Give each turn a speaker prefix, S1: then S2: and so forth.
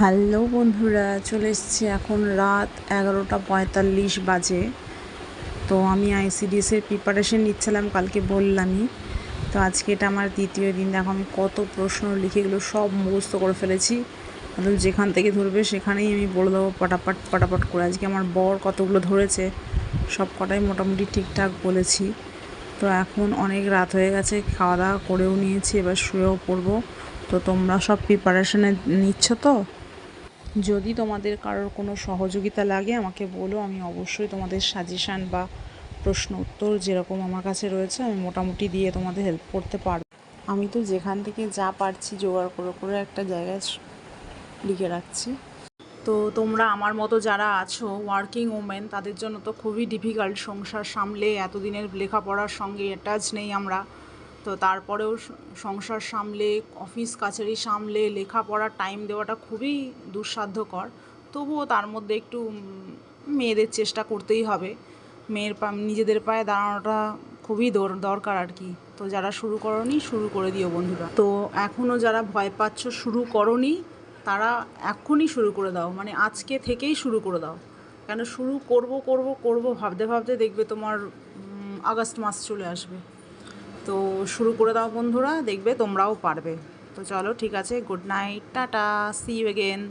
S1: Hello বন্ধুরা, চলে এসেছি এখন রাত 11:45 বাজে। তো আমি আইসিডিএসের প্রিপারেশন নিচ্ছিলাম, কালকে বললামই। তো আজকে এটা আমার দ্বিতীয় দিন। দেখো আমি কত প্রশ্ন লিখে এগুলো সব মুখস্থ করে ফেলেছি। একদম যেখান থেকে ধরবে সেখানেই আমি বলে দেবো পটাপট পটাপট করে। আজকে আমার বর কতগুলো ধরেছে সব কটাই মোটামুটি ঠিকঠাক বলেছি। তো এখন অনেক রাত হয়ে গেছে, খাওয়া দাওয়া করেও নিয়েছি, এবার শুয়েও পড়বো। তো তোমরা সব প্রিপারেশনে নিচ্ছ তো? যদি তোমাদের কারোর কোনো সহযোগিতা লাগে আমাকে বলো, আমি অবশ্যই তোমাদের সাজেশান বা প্রশ্ন উত্তর যেরকম আমার কাছে রয়েছে আমি মোটামুটি দিয়ে তোমাদের হেল্প করতে পারবো। আমি তো যেখান থেকে যা পারছি জোগাড় করে করে একটা জায়গায় লিখে রাখছি। তো তোমরা আমার মতো যারা আছো ওয়ার্কিং ওমেন, তাদের জন্য তো খুবই ডিফিকাল্ট। সংসার সামলে এতদিনের লেখাপড়ার সঙ্গে অ্যাটাচ নেই আমরা, তো তারপরেও সংসার সামলে অফিস কাছারি সামলে লেখাপড়ার টাইম দেওয়াটা খুবই দুঃসাধ্যকর। তবুও তার মধ্যে একটু মেয়েদের চেষ্টা করতেই হবে। নিজেদের পায়ে দাঁড়ানোটা খুবই দরকার আর কি। তো যারা শুরু করনি শুরু করে দিও বন্ধুরা। তো এখনও যারা ভয় পাচ্ছ শুরু করনি, তারা এখনই শুরু করে দাও, মানে আজকে থেকেই শুরু করে দাও। কেন শুরু করব করব করব ভাবতে ভাবতে দেখবে তোমার আগস্ট মাস চলে আসবে। তো শুরু করে দাও বন্ধুরা, দেখবে তোমরাও পারবে। তো চলো, ঠিক আছে, good night, tata, see you again.